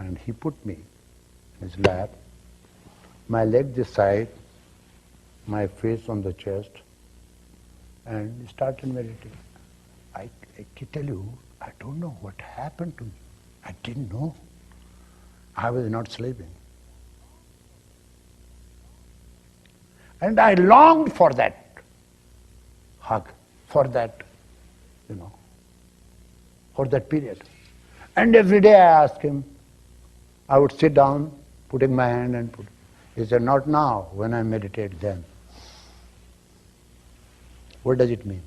And he put me in his lap, my leg this side, my face on the chest, and started meditating. I can tell you, I don't know what happened to me. I didn't know. I was not sleeping. And I longed for that hug, for that, for that period. And every day I asked him, I would sit down, putting my hand and put. He said, not now, when I meditate then. What does it mean?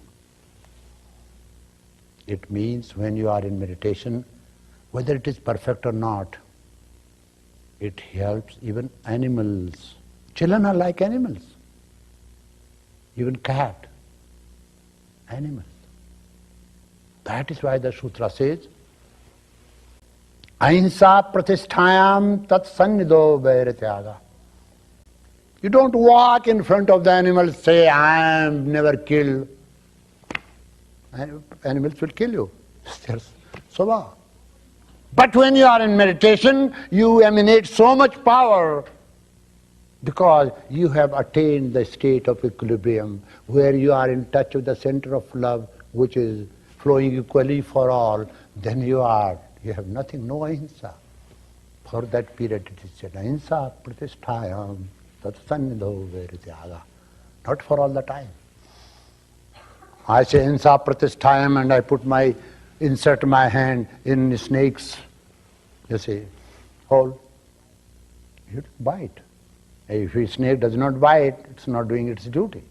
It means when you are in meditation, whether it is perfect or not, it helps even animals. Children are like animals. Even cat, animals. That is why the sutra says, Ahimsa pratisthayam tat sannido vairatyaga. You don't walk in front of the animals, say, I am never killed. Animals will kill you. It's swabha. But when you are in meditation, you emanate so much power because you have attained the state of equilibrium where you are in touch with the center of love which is flowing equally for all. Then you have nothing, no ahimsa. For that period it is said, ahimsa pratisthayam tat sannido vairatyaga. Not for all the time. I say ahimsa pratisthayam and I insert my hand in snake's, hole. You bite. If a snake does not bite, it's not doing its duty.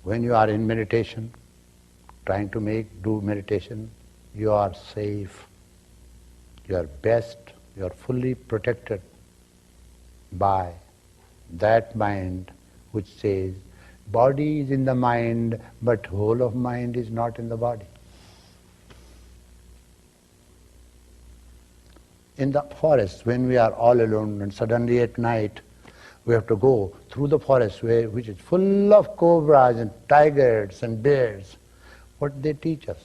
When you are in meditation, trying to do meditation, you are safe, you are best, you are fully protected by that mind which says, body is in the mind, but whole of mind is not in the body. In the forest, when we are all alone and suddenly at night we have to go through the forest which is full of cobras and tigers and bears, what they teach us?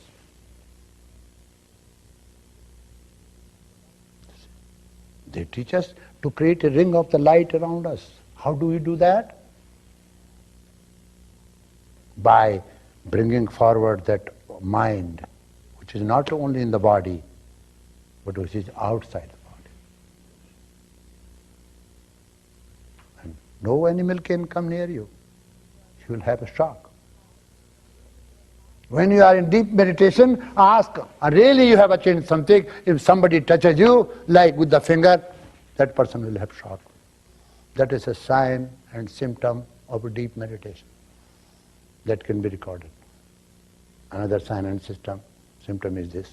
They teach us to create a ring of the light around us. How do we do that? By bringing forward that mind, which is not only in the body, but which is outside the body. And no animal can come near you. You will have a shock. When you are in deep meditation, ask, really you have achieved something. If somebody touches you, like with the finger, that person will have shock. That is a sign and symptom of a deep meditation. That can be recorded. Another sign and symptom is this.